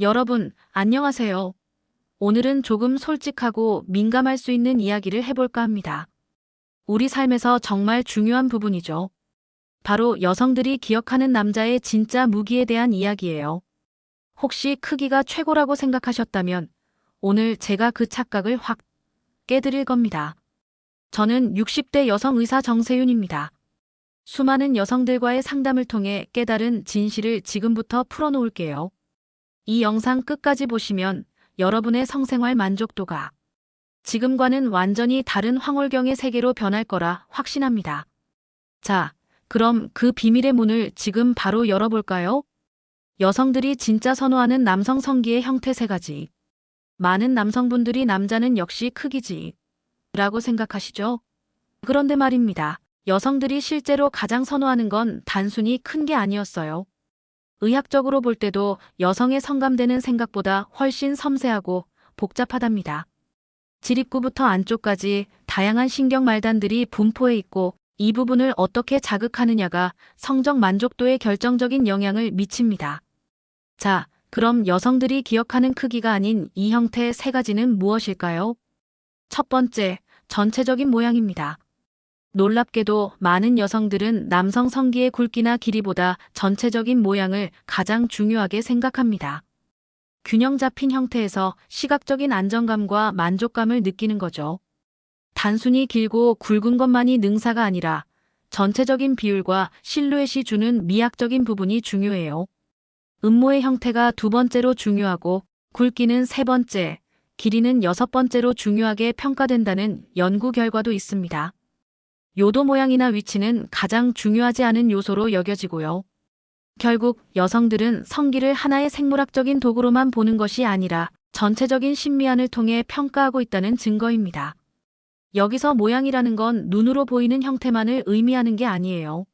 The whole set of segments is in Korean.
여러분, 안녕하세요. 오늘은 조금 솔직하고 민감할 수 있는 이야기를 해볼까 합니다. 우리 삶에서 정말 중요한 부분이죠. 바로 여성들이 기억하는 남자의 진짜 무기에 대한 이야기예요. 혹시 크기가 최고라고 생각하셨다면 오늘 제가 그 착각을 확 깨드릴 겁니다. 저는 60대 여성 의사 정세윤입니다. 수많은 여성들과의 상담을 통해 깨달은 진실을 지금부터 풀어놓을게요. 이 영상 끝까지 보시면 여러분의 성생활 만족도가 지금과는 완전히 다른 황홀경의 세계로 변할 거라 확신합니다. 자, 그럼 그 비밀의 문을 지금 바로 열어볼까요? 여성들이 진짜 선호하는 남성 성기의 형태 3가지. 많은 남성분들이 남자는 역시 크기지 라고 생각하시죠? 그런데 말입니다. 여성들이 실제로 가장 선호하는 건 단순히 큰 게 아니었어요. 의학적으로 볼 때도 여성의 성감대는 생각보다 훨씬 섬세하고 복잡하답니다. 지립구부터 안쪽까지 다양한 신경 말단들이 분포해 있고 이 부분을 어떻게 자극하느냐가 성적 만족도에 결정적인 영향을 미칩니다. 자, 그럼 여성들이 기억하는 크기가 아닌 이 형태 3가지는 무엇일까요? 첫 번째, 전체적인 모양입니다. 놀랍게도 많은 여성들은 남성 성기의 굵기나 길이보다 전체적인 모양을 가장 중요하게 생각합니다. 균형 잡힌 형태에서 시각적인 안정감과 만족감을 느끼는 거죠. 단순히 길고 굵은 것만이 능사가 아니라 전체적인 비율과 실루엣이 주는 미학적인 부분이 중요해요. 음모의 형태가 2번째로 중요하고 굵기는 3번째, 길이는 6번째로 중요하게 평가된다는 연구 결과도 있습니다. 요도 모양이나 위치는 가장 중요하지 않은 요소로 여겨지고요. 결국 여성들은 성기를 하나의 생물학적인 도구로만 보는 것이 아니라 전체적인 심미안을 통해 평가하고 있다는 증거입니다. 여기서 모양이라는 건 눈으로 보이는 형태만을 의미하는 게 아니에요.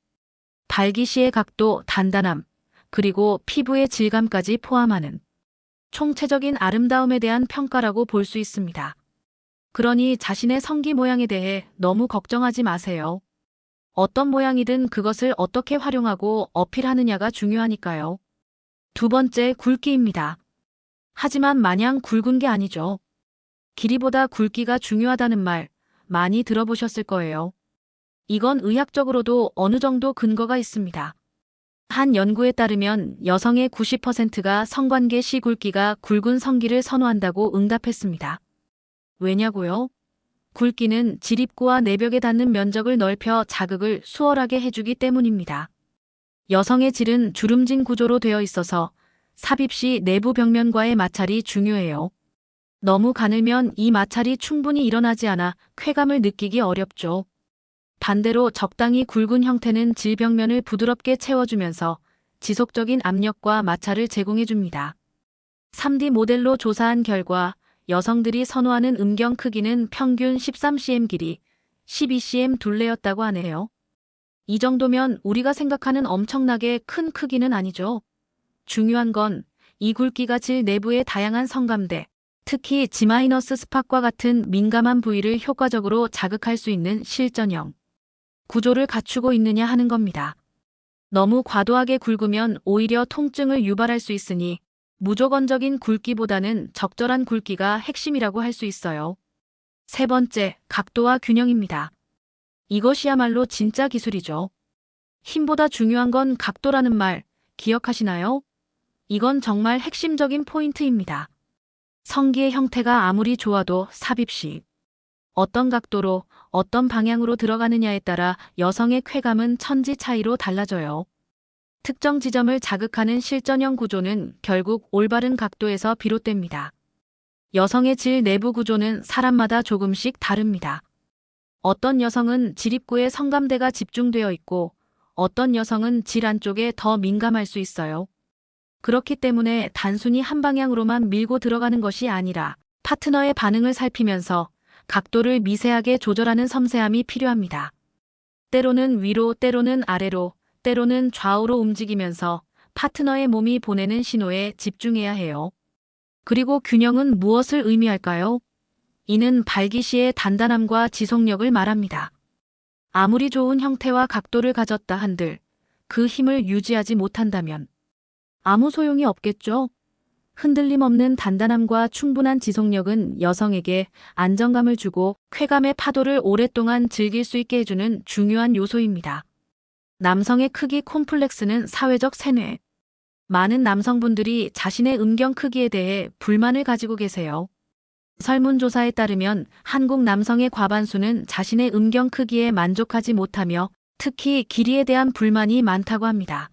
발기시의 각도, 단단함, 그리고 피부의 질감까지 포함하는 총체적인 아름다움에 대한 평가라고 볼 수 있습니다. 그러니 자신의 성기 모양에 대해 너무 걱정하지 마세요. 어떤 모양이든 그것을 어떻게 활용하고 어필하느냐가 중요하니까요. 2번째, 굵기입니다. 하지만 마냥 굵은 게 아니죠. 길이보다 굵기가 중요하다는 말 많이 들어보셨을 거예요. 이건 의학적으로도 어느 정도 근거가 있습니다. 한 연구에 따르면 여성의 90%가 성관계 시 굵기가 굵은 성기를 선호한다고 응답했습니다. 왜냐고요? 굵기는 지립구와 내벽에 닿는 면적을 넓혀 자극을 수월하게 해주기 때문입니다. 여성의 질은 주름진 구조로 되어 있어서 삽입 시 내부 벽면과의 마찰이 중요해요. 너무 가늘면 이 마찰이 충분히 일어나지 않아 쾌감을 느끼기 어렵죠. 반대로 적당히 굵은 형태는 질벽면을 부드럽게 채워주면서 지속적인 압력과 마찰을 제공해줍니다. 3D 모델로 조사한 결과 여성들이 선호하는 음경 크기는 평균 13cm 길이, 12cm 둘레였다고 하네요. 이 정도면 우리가 생각하는 엄청나게 큰 크기는 아니죠. 중요한 건 이 굵기가 질 내부의 다양한 성감대, 특히 G-스팟과 같은 민감한 부위를 효과적으로 자극할 수 있는 실전형 구조를 갖추고 있느냐 하는 겁니다. 너무 과도하게 굵으면 오히려 통증을 유발할 수 있으니 무조건적인 굵기보다는 적절한 굵기가 핵심이라고 할 수 있어요. 3번째, 각도와 균형입니다. 이것이야말로 진짜 기술이죠. 힘보다 중요한 건 각도라는 말 기억하시나요? 이건 정말 핵심적인 포인트입니다. 성기의 형태가 아무리 좋아도 삽입 시 어떤 각도로 어떤 방향으로 들어가느냐에 따라 여성의 쾌감은 천지 차이로 달라져요. 특정 지점을 자극하는 실전형 구조는 결국 올바른 각도에서 비롯됩니다. 여성의 질 내부 구조는 사람마다 조금씩 다릅니다. 어떤 여성은 지립구에 성감대가 집중되어 있고 어떤 여성은 질 안쪽에 더 민감할 수 있어요. 그렇기 때문에 단순히 한 방향으로만 밀고 들어가는 것이 아니라 파트너의 반응을 살피면서 각도를 미세하게 조절하는 섬세함이 필요합니다. 때로는 위로, 때로는 아래로, 때로는 좌우로 움직이면서 파트너의 몸이 보내는 신호에 집중해야 해요. 그리고 균형은 무엇을 의미할까요? 이는 발기시의 단단함과 지속력을 말합니다. 아무리 좋은 형태와 각도를 가졌다 한들 그 힘을 유지하지 못한다면 아무 소용이 없겠죠. 흔들림 없는 단단함과 충분한 지속력은 여성에게 안정감을 주고 쾌감의 파도를 오랫동안 즐길 수 있게 해주는 중요한 요소입니다. 남성의 크기 콤플렉스는 사회적 세뇌. 많은 남성분들이 자신의 음경 크기에 대해 불만을 가지고 계세요. 설문조사에 따르면 한국 남성의 과반수는 자신의 음경 크기에 만족하지 못하며 특히 길이에 대한 불만이 많다고 합니다.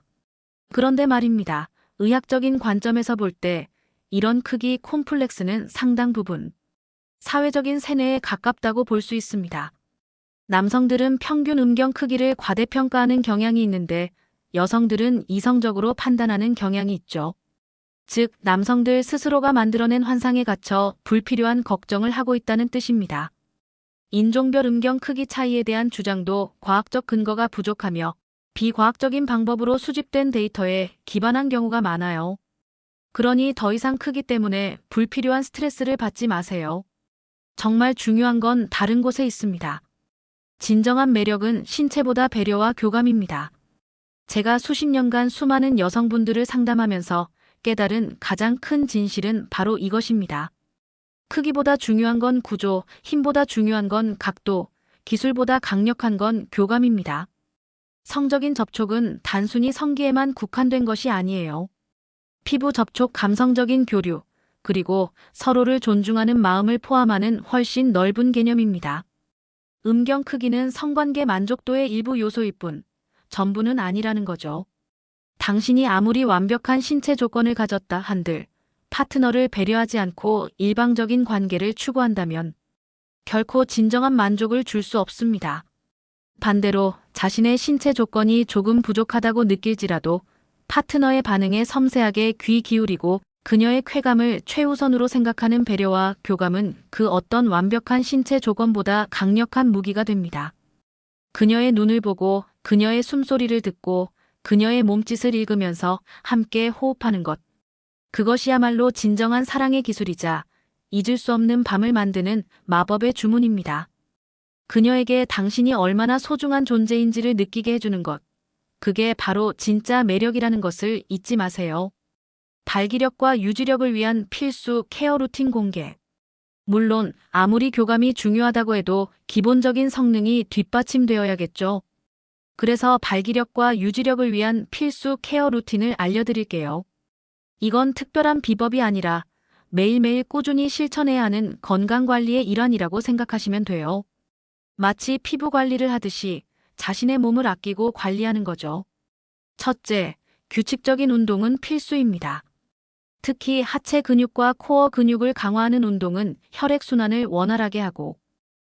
그런데 말입니다. 의학적인 관점에서 볼 때 이런 크기 콤플렉스는 상당 부분 사회적인 세뇌에 가깝다고 볼 수 있습니다. 남성들은 평균 음경 크기를 과대평가하는 경향이 있는데 여성들은 이성적으로 판단하는 경향이 있죠. 즉, 남성들 스스로가 만들어낸 환상에 갇혀 불필요한 걱정을 하고 있다는 뜻입니다. 인종별 음경 크기 차이에 대한 주장도 과학적 근거가 부족하며 비과학적인 방법으로 수집된 데이터에 기반한 경우가 많아요. 그러니 더 이상 크기 때문에 불필요한 스트레스를 받지 마세요. 정말 중요한 건 다른 곳에 있습니다. 진정한 매력은 신체보다 배려와 교감입니다. 제가 수십 년간 수많은 여성분들을 상담하면서 깨달은 가장 큰 진실은 바로 이것입니다. 크기보다 중요한 건 구조, 힘보다 중요한 건 각도, 기술보다 강력한 건 교감입니다. 성적인 접촉은 단순히 성기에만 국한된 것이 아니에요. 피부 접촉, 감성적인 교류, 그리고 서로를 존중하는 마음을 포함하는 훨씬 넓은 개념입니다. 음경 크기는 성관계 만족도의 일부 요소일 뿐 전부는 아니라는 거죠. 당신이 아무리 완벽한 신체 조건을 가졌다 한들 파트너를 배려하지 않고 일방적인 관계를 추구한다면 결코 진정한 만족을 줄 수 없습니다. 반대로 자신의 신체 조건이 조금 부족하다고 느낄지라도 파트너의 반응에 섬세하게 귀 기울이고 그녀의 쾌감을 최우선으로 생각하는 배려와 교감은 그 어떤 완벽한 신체 조건보다 강력한 무기가 됩니다. 그녀의 눈을 보고 그녀의 숨소리를 듣고 그녀의 몸짓을 읽으면서 함께 호흡하는 것. 그것이야말로 진정한 사랑의 기술이자 잊을 수 없는 밤을 만드는 마법의 주문입니다. 그녀에게 당신이 얼마나 소중한 존재인지를 느끼게 해주는 것. 그게 바로 진짜 매력이라는 것을 잊지 마세요. 발기력과 유지력을 위한 필수 케어 루틴 공개. 물론 아무리 교감이 중요하다고 해도 기본적인 성능이 뒷받침되어야겠죠. 그래서 발기력과 유지력을 위한 필수 케어 루틴을 알려드릴게요. 이건 특별한 비법이 아니라 매일매일 꾸준히 실천해야 하는 건강관리의 일환이라고 생각하시면 돼요. 마치 피부 관리를 하듯이 자신의 몸을 아끼고 관리하는 거죠. 첫째, 규칙적인 운동은 필수입니다. 특히 하체 근육과 코어 근육을 강화하는 운동은 혈액순환을 원활하게 하고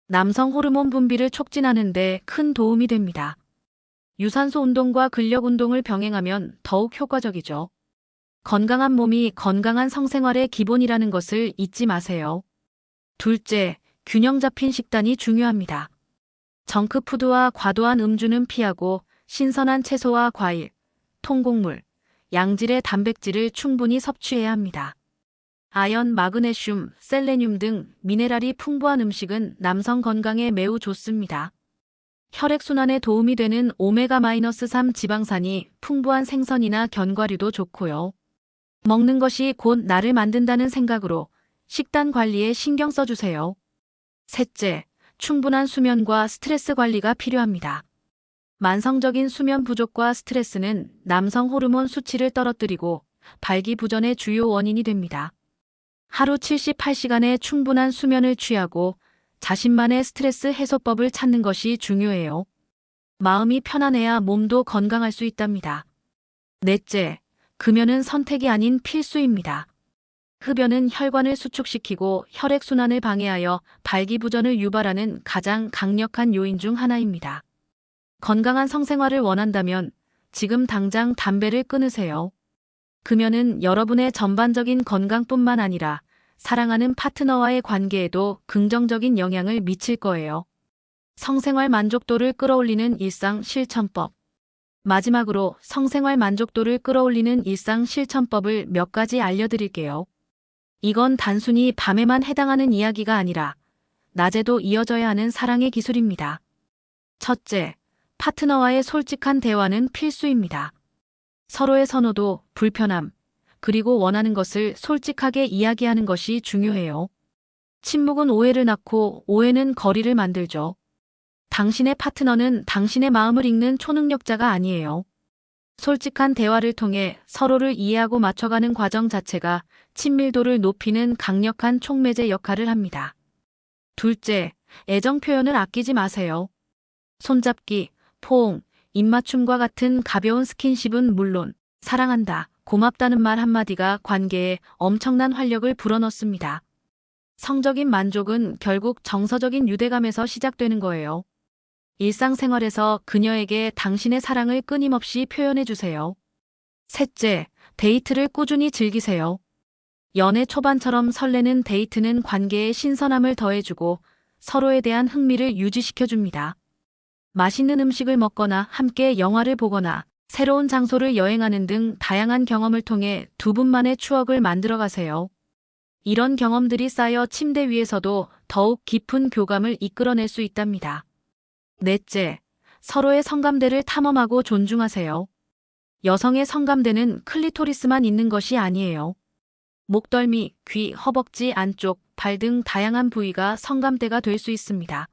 남성 호르몬 분비를 촉진하는 데 큰 도움이 됩니다. 유산소 운동과 근력 운동을 병행하면 더욱 효과적이죠. 건강한 몸이 건강한 성생활의 기본이라는 것을 잊지 마세요. 둘째, 균형 잡힌 식단이 중요합니다. 정크푸드와 과도한 음주는 피하고 신선한 채소와 과일, 통곡물, 양질의 단백질을 충분히 섭취해야 합니다. 아연, 마그네슘, 셀레늄 등 미네랄이 풍부한 음식은 남성 건강에 매우 좋습니다. 혈액순환에 도움이 되는 오메가-3 지방산이 풍부한 생선이나 견과류도 좋고요. 먹는 것이 곧 나를 만든다는 생각으로 식단 관리에 신경 써주세요. 셋째, 충분한 수면과 스트레스 관리가 필요합니다. 만성적인 수면 부족과 스트레스는 남성 호르몬 수치를 떨어뜨리고 발기부전의 주요 원인이 됩니다. 하루 78시간의 충분한 수면을 취하고 자신만의 스트레스 해소법을 찾는 것이 중요해요. 마음이 편안해야 몸도 건강할 수 있답니다. 넷째, 금연은 선택이 아닌 필수입니다. 흡연은 혈관을 수축시키고 혈액순환을 방해하여 발기부전을 유발하는 가장 강력한 요인 중 하나입니다. 건강한 성생활을 원한다면 지금 당장 담배를 끊으세요. 금연은 여러분의 전반적인 건강뿐만 아니라 사랑하는 파트너와의 관계에도 긍정적인 영향을 미칠 거예요. 성생활 만족도를 끌어올리는 일상 실천법. 마지막으로 성생활 만족도를 끌어올리는 일상 실천법을 몇 가지 알려드릴게요. 이건 단순히 밤에만 해당하는 이야기가 아니라 낮에도 이어져야 하는 사랑의 기술입니다. 첫째, 파트너와의 솔직한 대화는 필수입니다. 서로의 선호도, 불편함, 그리고 원하는 것을 솔직하게 이야기하는 것이 중요해요. 침묵은 오해를 낳고 오해는 거리를 만들죠. 당신의 파트너는 당신의 마음을 읽는 초능력자가 아니에요. 솔직한 대화를 통해 서로를 이해하고 맞춰가는 과정 자체가 친밀도를 높이는 강력한 촉매제 역할을 합니다. 둘째, 애정 표현을 아끼지 마세요. 손잡기, 포옹, 입맞춤과 같은 가벼운 스킨십은 물론 사랑한다, 고맙다는 말 한마디가 관계에 엄청난 활력을 불어넣습니다. 성적인 만족은 결국 정서적인 유대감에서 시작되는 거예요. 일상생활에서 그녀에게 당신의 사랑을 끊임없이 표현해 주세요. 셋째, 데이트를 꾸준히 즐기세요. 연애 초반처럼 설레는 데이트는 관계에 신선함을 더해주고 서로에 대한 흥미를 유지시켜줍니다. 맛있는 음식을 먹거나 함께 영화를 보거나 새로운 장소를 여행하는 등 다양한 경험을 통해 두 분만의 추억을 만들어 가세요. 이런 경험들이 쌓여 침대 위에서도 더욱 깊은 교감을 이끌어낼 수 있답니다. 넷째, 서로의 성감대를 탐험하고 존중하세요. 여성의 성감대는 클리토리스만 있는 것이 아니에요. 목덜미, 귀, 허벅지 안쪽, 발 등 다양한 부위가 성감대가 될 수 있습니다.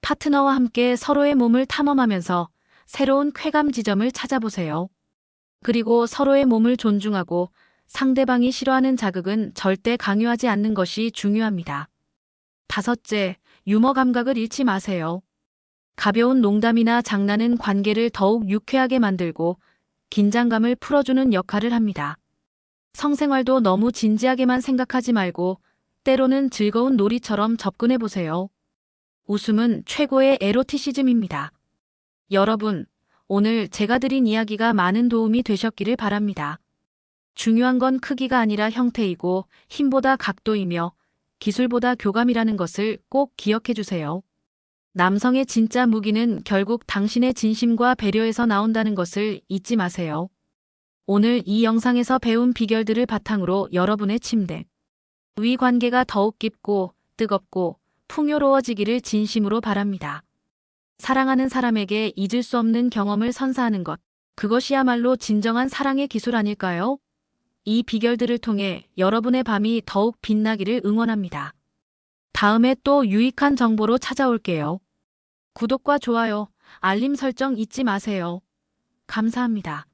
파트너와 함께 서로의 몸을 탐험하면서 새로운 쾌감 지점을 찾아보세요. 그리고 서로의 몸을 존중하고 상대방이 싫어하는 자극은 절대 강요하지 않는 것이 중요합니다. 다섯째, 유머 감각을 잃지 마세요. 가벼운 농담이나 장난은 관계를 더욱 유쾌하게 만들고 긴장감을 풀어주는 역할을 합니다. 성생활도 너무 진지하게만 생각하지 말고 때로는 즐거운 놀이처럼 접근해 보세요. 웃음은 최고의 에로티시즘입니다. 여러분, 오늘 제가 드린 이야기가 많은 도움이 되셨기를 바랍니다. 중요한 건 크기가 아니라 형태이고 힘보다 각도이며 기술보다 교감이라는 것을 꼭 기억해 주세요. 남성의 진짜 무기는 결국 당신의 진심과 배려에서 나온다는 것을 잊지 마세요. 오늘 이 영상에서 배운 비결들을 바탕으로 여러분의 침대 위 관계가 더욱 깊고 뜨겁고 풍요로워지기를 진심으로 바랍니다. 사랑하는 사람에게 잊을 수 없는 경험을 선사하는 것, 그것이야말로 진정한 사랑의 기술 아닐까요? 이 비결들을 통해 여러분의 밤이 더욱 빛나기를 응원합니다. 다음에 또 유익한 정보로 찾아올게요. 구독과 좋아요, 알림 설정 잊지 마세요. 감사합니다.